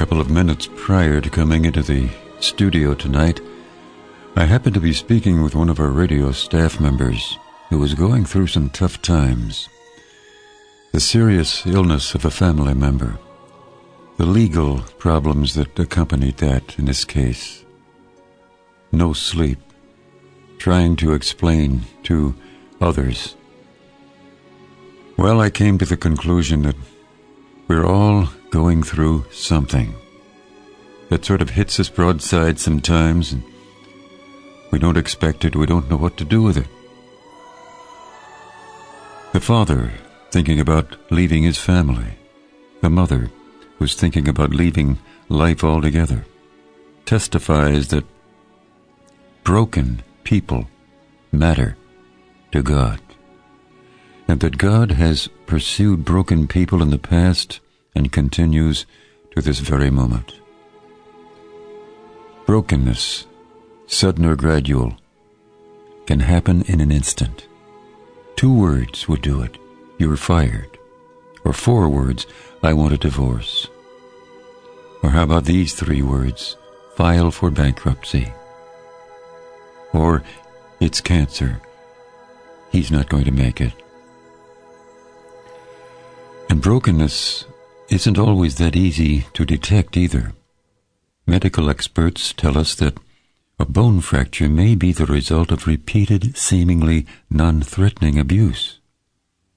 couple of minutes prior to coming into the studio tonight, I happened to be speaking with one of our radio staff members who was going through some tough times. The serious illness of a family member, the legal problems that accompanied that in this case, no sleep, trying to explain to others. Well, I came to the conclusion that we're all going through something that sort of hits us broadside sometimes, and we don't expect it, we don't know what to do with it. The father thinking about leaving his family, the mother who's thinking about leaving life altogether, testifies that broken people matter to God, and that God has pursued broken people in the past and continues to this very moment. Brokenness, sudden or gradual, can happen in an instant. 2 words would do it. You were fired. Or 4 words, I want a divorce. Or how about these 3 words, file for bankruptcy. Or it's cancer. He's not going to make it. And brokenness isn't always that easy to detect either. Medical experts tell us that a bone fracture may be the result of repeated, seemingly non-threatening abuse.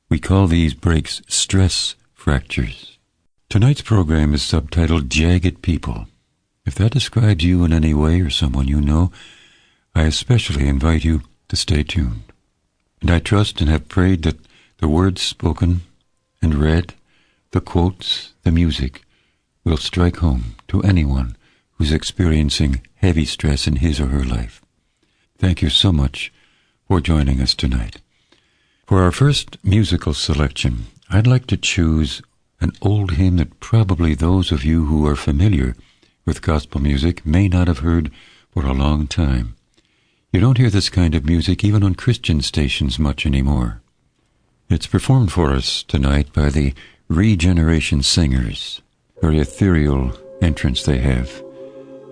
We call these breaks stress fractures. Tonight's program is subtitled Jagged People. If that describes you in any way or someone you know, I especially invite you to stay tuned. And I trust and have prayed that the words spoken and read, the quotes, the music, will strike home to anyone who's experiencing heavy stress in his or her life. Thank you so much for joining us tonight. For our first musical selection, I'd like to choose an old hymn that probably those of you who are familiar with gospel music may not have heard for a long time. You don't hear this kind of music even on Christian stations much anymore. It's performed for us tonight by the Regeneration Singers, very ethereal entrance they have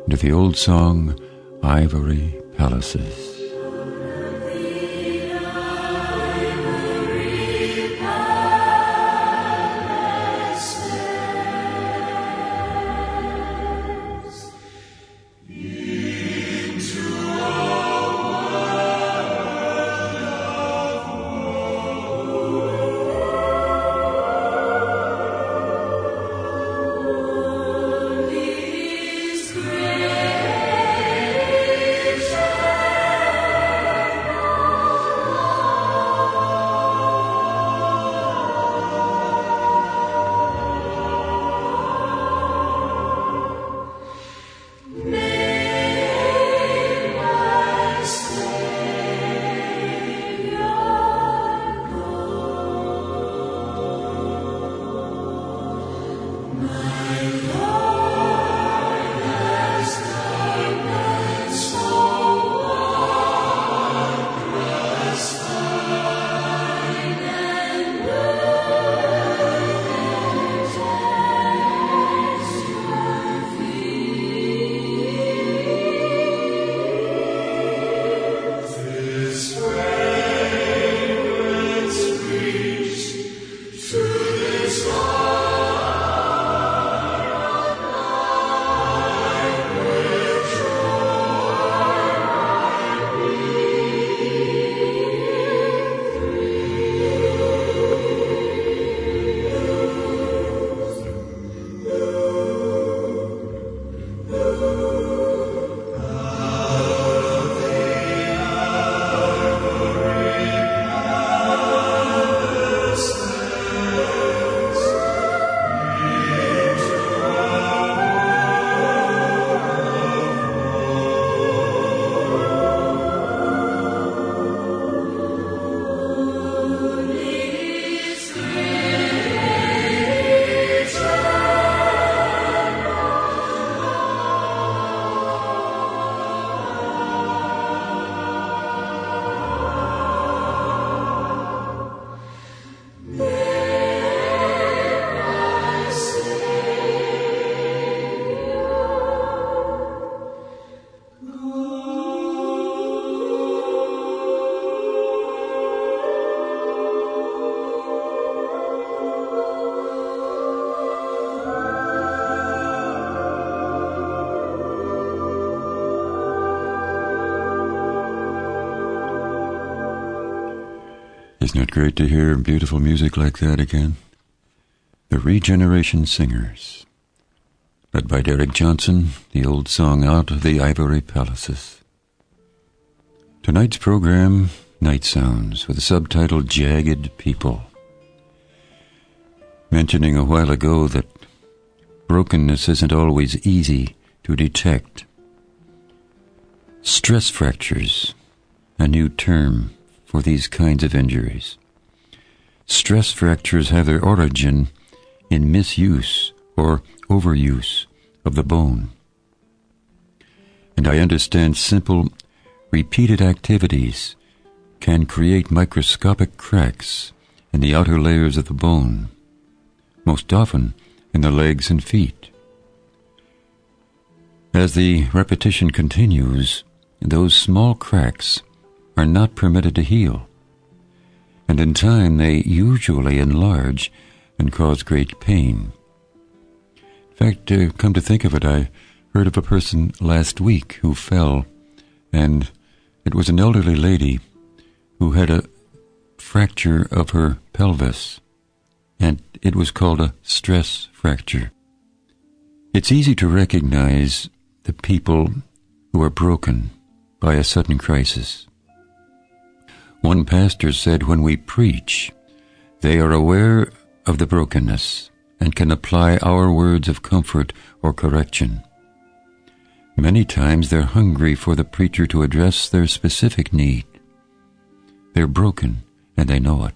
into the old song, Ivory Palaces. Gracious Isn't it great to hear beautiful music like that again? The Regeneration Singers, led by Derek Johnson, the old song Out of the Ivory Palaces. Tonight's program, Nightsounds, with the subtitle Jagged People. Mentioning a while ago that brokenness isn't always easy to detect. Stress fractures, a new term for these kinds of injuries. Stress fractures have their origin in misuse or overuse of the bone. And I understand simple, repeated activities can create microscopic cracks in the outer layers of the bone, most often in the legs and feet. As the repetition continues, those small cracks are not permitted to heal, and in time they usually enlarge and cause great pain. In fact, come to think of it, I heard of a person last week who fell, and it was an elderly lady who had a fracture of her pelvis, and it was called a stress fracture. It's easy to recognize the people who are broken by a sudden crisis. One pastor said, when we preach, they are aware of the brokenness and can apply our words of comfort or correction. Many times they're hungry for the preacher to address their specific need. They're broken, and they know it.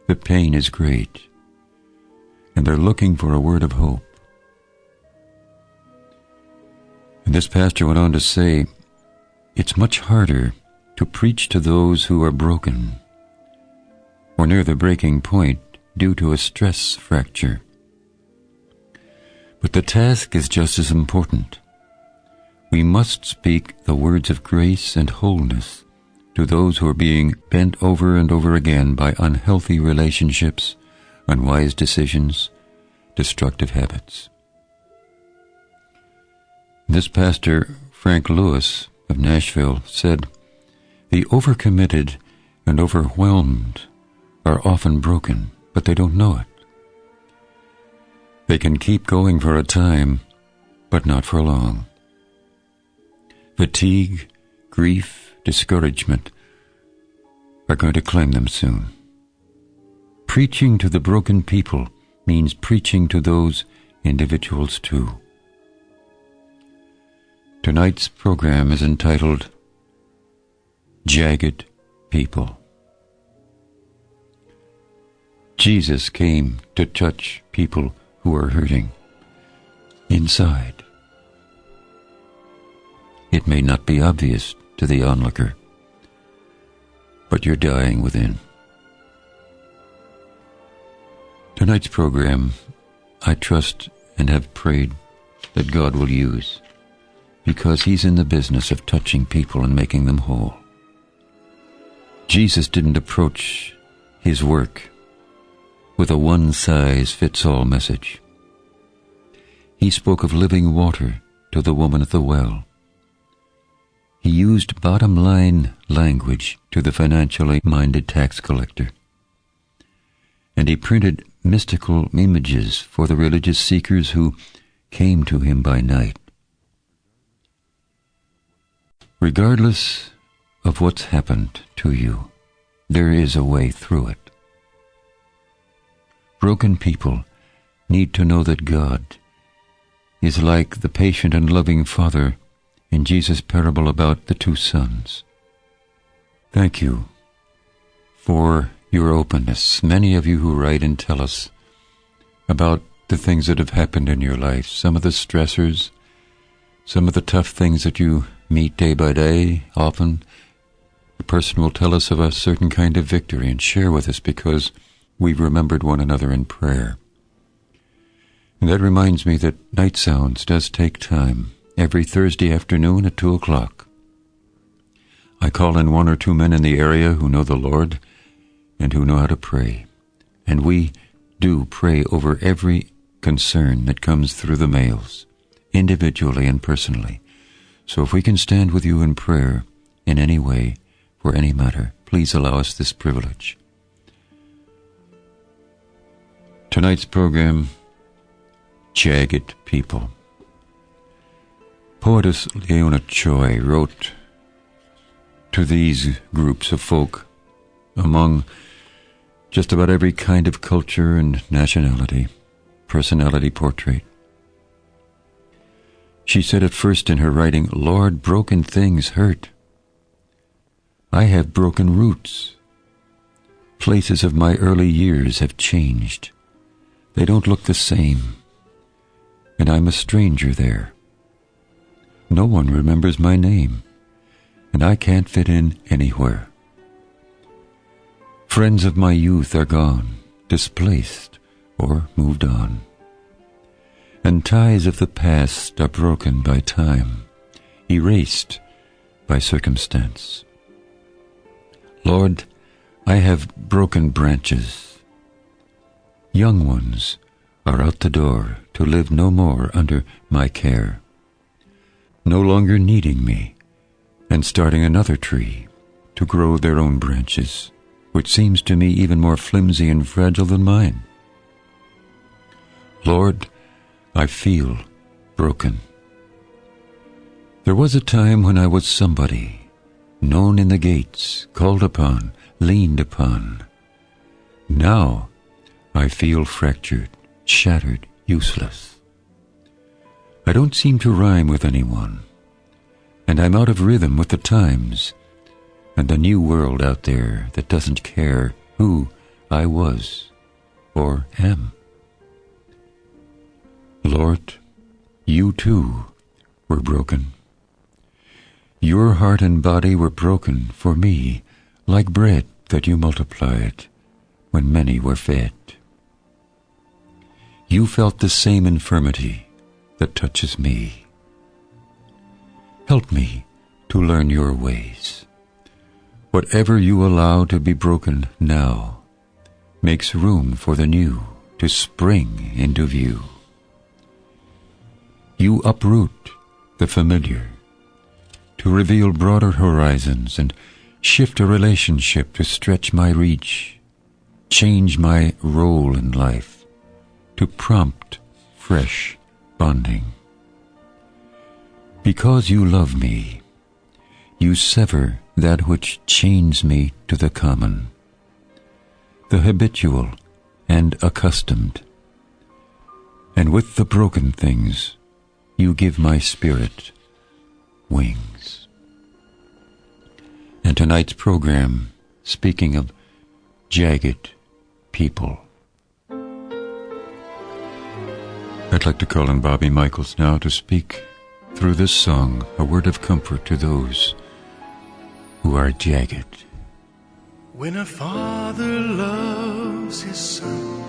The pain is great, and they're looking for a word of hope. And this pastor went on to say, it's much harder to preach to those who are broken or near the breaking point due to a stress fracture. But the task is just as important. We must speak the words of grace and wholeness to those who are being bent over and over again by unhealthy relationships, unwise decisions, destructive habits. This pastor, Frank Lewis of Nashville, said, the overcommitted and overwhelmed are often broken, but they don't know it. They can keep going for a time, but not for long. Fatigue, grief, discouragement are going to claim them soon. Preaching to the broken people means preaching to those individuals too. Tonight's program is entitled Jagged People. Jesus came to touch people who are hurting inside. It may not be obvious to the onlooker, but you're dying within. Tonight's program, I trust and have prayed that God will use, because He's in the business of touching people and making them whole. Jesus didn't approach His work with a one-size-fits-all message. He spoke of living water to the woman at the well. He used bottom-line language to the financially minded tax collector. And He printed mystical images for the religious seekers who came to Him by night. Regardless of what's happened to you, there is a way through it. Broken people need to know that God is like the patient and loving Father in Jesus' parable about the two sons. Thank you for your openness. Many of you who write and tell us about the things that have happened in your life, some of the stressors, some of the tough things that you meet day by day. Often the person will tell us of a certain kind of victory and share with us because we've remembered one another in prayer. And that reminds me that Nightsounds does take time. Every Thursday afternoon at 2 o'clock. I call in 1 or 2 men in the area who know the Lord and who know how to pray. And we do pray over every concern that comes through the mails, individually and personally. So if we can stand with you in prayer in any way, for any matter, please allow us this privilege. Tonight's program, Jagged People. Poetess Leona Choi wrote to these groups of folk among just about every kind of culture and nationality, personality portrait. She said at first in her writing, "Lord, broken things hurt. I have broken roots. Places of my early years have changed. They don't look the same, and I'm a stranger there. No one remembers my name, and I can't fit in anywhere. Friends of my youth are gone, displaced, or moved on. And ties of the past are broken by time, erased by circumstance. Lord, I have broken branches. Young ones are out the door to live no more under my care, no longer needing me, and starting another tree to grow their own branches, which seems to me even more flimsy and fragile than mine. Lord, I feel broken. There was a time when I was somebody, known in the gates, called upon, leaned upon. Now I feel fractured, shattered, useless. I don't seem to rhyme with anyone, and I'm out of rhythm with the times and the new world out there that doesn't care who I was or am. Lord, you too were broken. Your heart and body were broken for me, like bread that you multiplied when many were fed. You felt the same infirmity that touches me. Help me to learn your ways. Whatever you allow to be broken now makes room for the new to spring into view. You uproot the familiar to reveal broader horizons and shift a relationship to stretch my reach, change my role in life, to prompt fresh bonding. Because you love me, you sever that which chains me to the common, the habitual and accustomed, and with the broken things you give my spirit wings. And tonight's program, speaking of jagged people. I'd like to call on Bobby Michaels now to speak through this song a word of comfort to those who are jagged. When a father loves his son,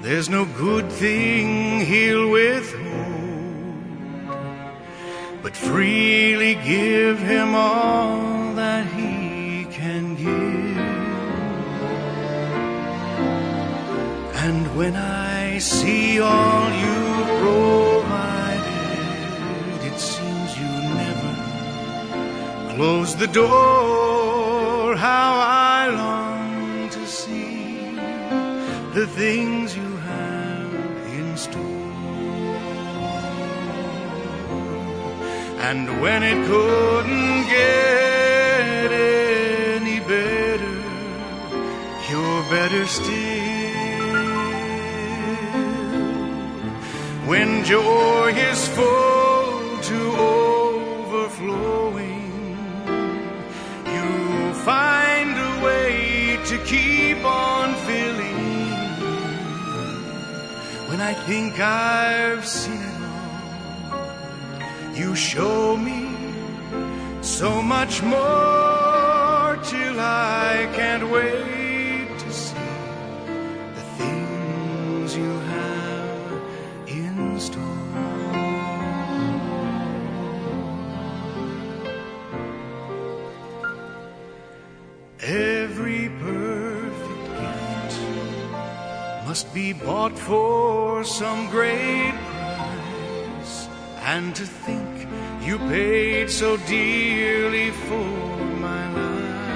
there's no good thing he'll withhold, but freely give him all that he can give. And when I see all you provided, it seems you never close the door. How I long to see the things you have in store. And when it couldn't get any better, you're better still. When joy is full to overflowing, you find a way to keep on filling. When I think I've seen it all, you show me so much more, till I can't wait to see the things you have in store. Every perfect gift must be bought for some great price, and to think you paid so dearly for my life.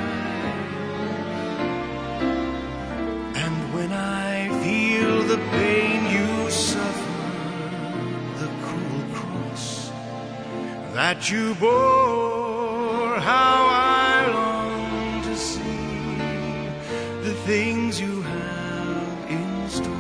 that you bore, how I long to see the things you have in store.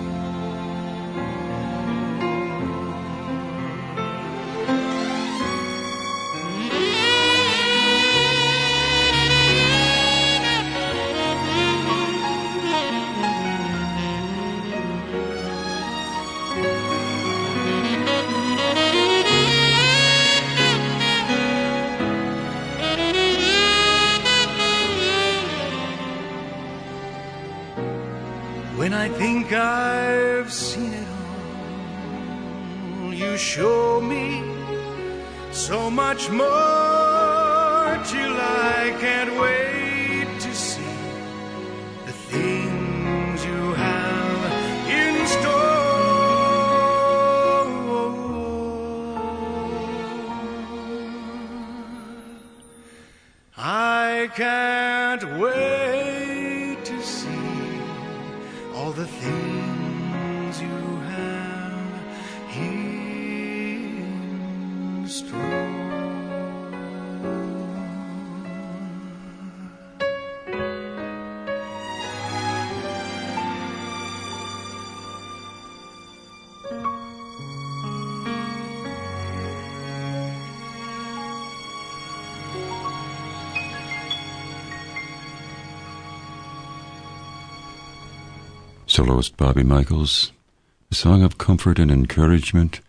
When I think I've seen it all, you show me so much more till I can't wait to see the things you have in store. I can't wait to see all the things you have in store. Soloist Bobby Michaels, a song of comfort and encouragement,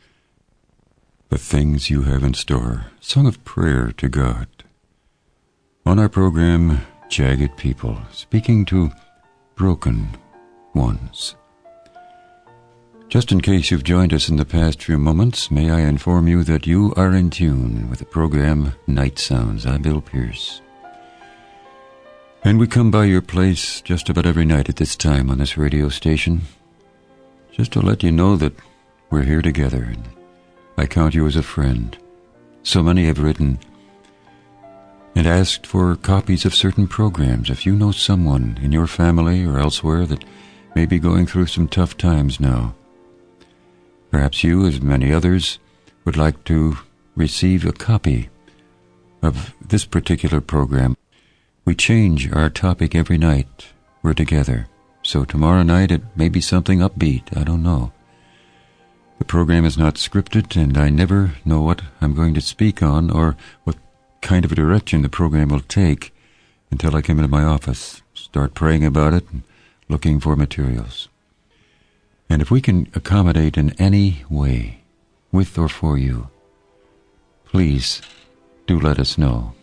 the things you have in store, a song of prayer to God. On our program, Jagged People, speaking to broken ones. Just in case you've joined us in the past few moments, may I inform you that you are in tune with the program Nightsounds. I'm Bill Pearce. And we come by your place just about every night at this time on this radio station, just to let you know that we're here together, and I count you as a friend. So many have written and asked for copies of certain programs. If you know someone in your family or elsewhere that may be going through some tough times now, perhaps you, as many others, would like to receive a copy of this particular program. We change our topic every night we're together. So tomorrow night it may be something upbeat, I don't know. The program is not scripted, and I never know what I'm going to speak on or what kind of a direction the program will take until I come into my office, start praying about it and looking for materials. And if we can accommodate in any way, with or for you, please do let us know.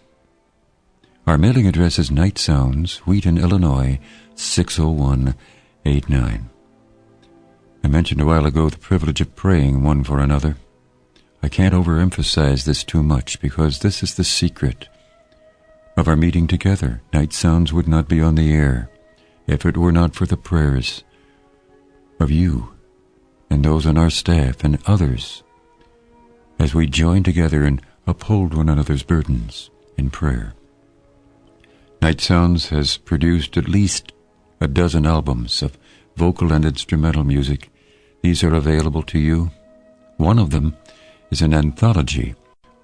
Our mailing address is Nightsounds, Wheaton, Illinois, 60189. I mentioned a while ago the privilege of praying one for another. I can't overemphasize this too much, because this is the secret of our meeting together. Nightsounds would not be on the air if it were not for the prayers of you and those on our staff and others as we join together and uphold one another's burdens in prayer. Nightsounds has produced at least a dozen albums of vocal and instrumental music. These are available to you. One of them is an anthology,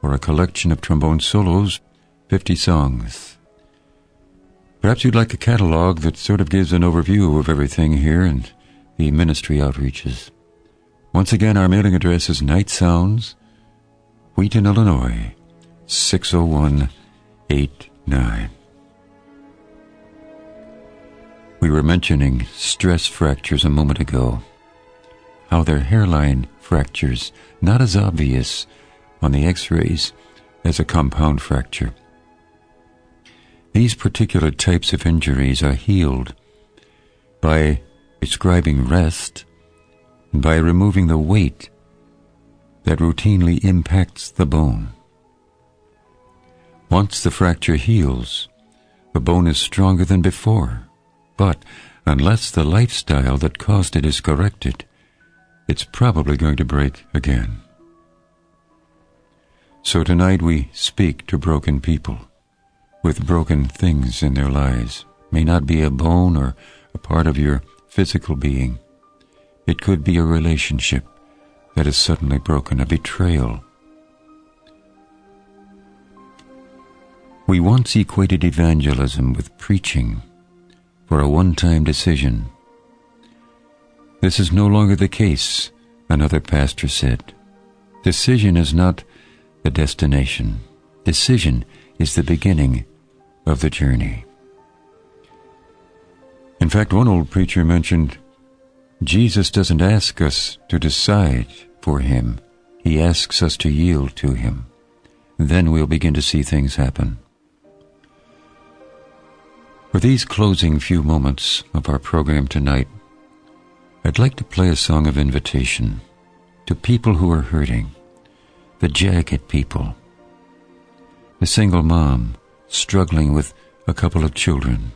or a collection of trombone solos, 50 songs. Perhaps you'd like a catalog that sort of gives an overview of everything here and the ministry outreaches. Once again, our mailing address is Nightsounds, Wheaton, Illinois, 60189. We were mentioning stress fractures a moment ago, how they're hairline fractures, not as obvious on the x-rays as a compound fracture. These particular types of injuries are healed by prescribing rest and by removing the weight that routinely impacts the bone. Once the fracture heals, the bone is stronger than before. But unless the lifestyle that caused it is corrected, it's probably going to break again. So tonight we speak to broken people with broken things in their lives. May not be a bone or a part of your physical being. It could be a relationship that is suddenly broken, a betrayal. We once equated evangelism with preaching for a one-time decision. This is no longer the case, another pastor said. Decision is not the destination. Decision is the beginning of the journey. In fact, one old preacher mentioned, Jesus doesn't ask us to decide for him. He asks us to yield to him. Then we'll begin to see things happen. For these closing few moments of our program tonight, I'd like to play a song of invitation to people who are hurting, the jagged people, the single mom struggling with a couple of children,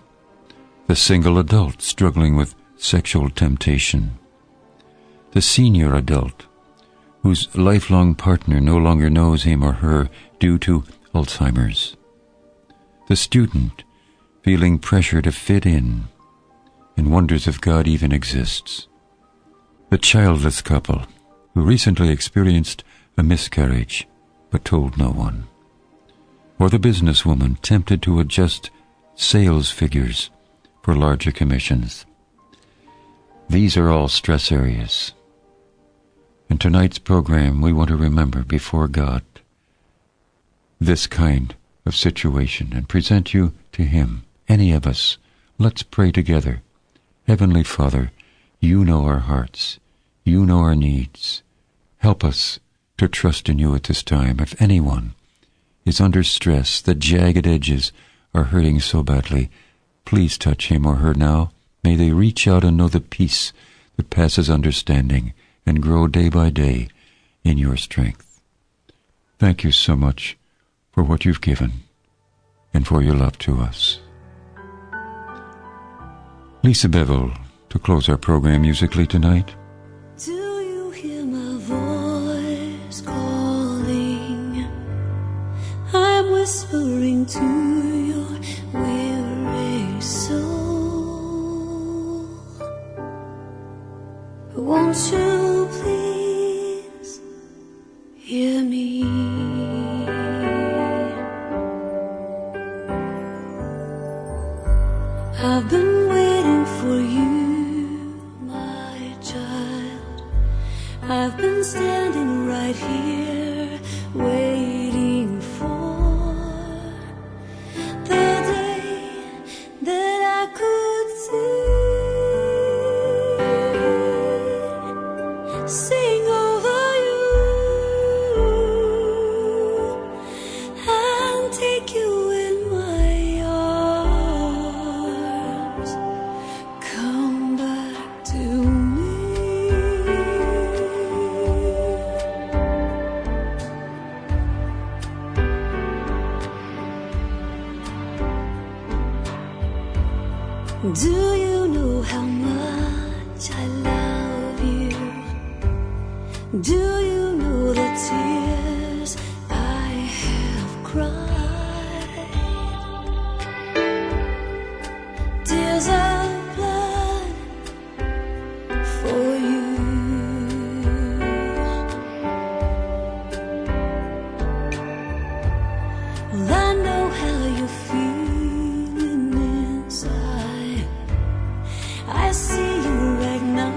the single adult struggling with sexual temptation, the senior adult whose lifelong partner no longer knows him or her due to Alzheimer's, the student feeling pressure to fit in and wonders if God even exists, the childless couple who recently experienced a miscarriage but told no one, or the businesswoman tempted to adjust sales figures for larger commissions. These are all stress areas. In tonight's program, we want to remember before God this kind of situation and present you to him. Any of us, let's pray together. Heavenly Father, you know our hearts. You know our needs. Help us to trust in you at this time. If anyone is under stress, the jagged edges are hurting so badly, please touch him or her now. May they reach out and know the peace that passes understanding and grow day by day in your strength. Thank you so much for what you've given and for your love to us. Lisa Bevel to close our program musically tonight. Do you hear my voice calling? I'm whispering to your weary soul. Won't you please hear me? I've been waiting for you, my child. I've been standing right here, waiting for the day that I could sing over you and take you in my arms. Come back to me. Do you know how much I love you? Do you know the tears I have cried? Tears of blood for you. Well, I know how you're feeling inside. I see you right now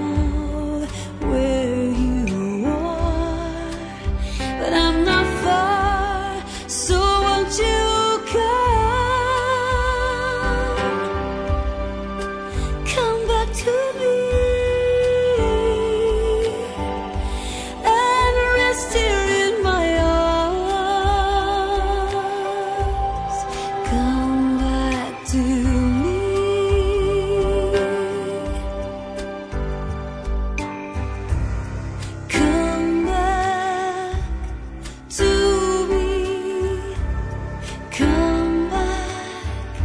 where you are, but I'm not far, so won't you come back to me and rest here in my arms. Come back to me. Come back to me. Come back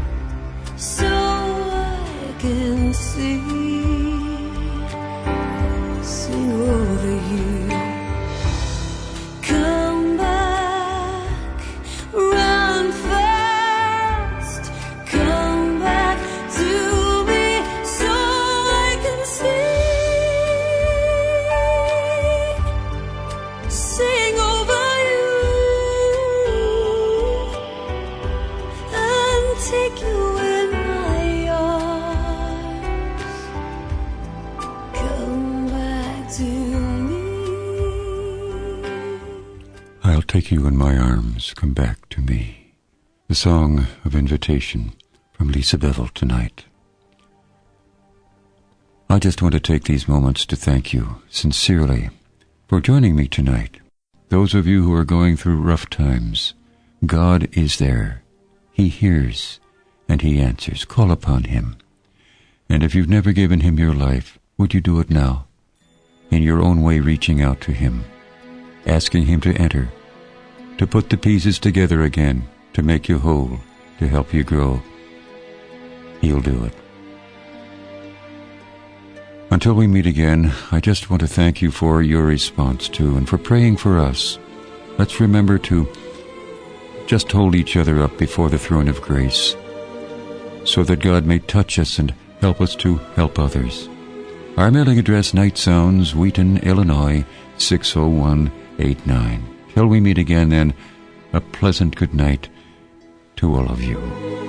so I can sing over you. Come back, run fast. Come back to me so I can sing over you take you in my arms. Come back to me. I'll take you in my arms, come back to me. The song of invitation from Lisa Bevel tonight. I just want to take these moments to thank you sincerely for joining me tonight. Those of you who are going through rough times, God is there. He hears and He answers. Call upon Him. And if you've never given Him your life, would you do it now? In your own way, reaching out to Him, asking Him to enter, to put the pieces together again, to make you whole, to help you grow. He'll do it. Until we meet again, I just want to thank you for your response to and for praying for us. Let's remember to just hold each other up before the throne of grace so that God may touch us and help us to help others. Our mailing address, Nightsounds, Wheaton, Illinois, 60189. Till we meet again then, a pleasant good night to all of you.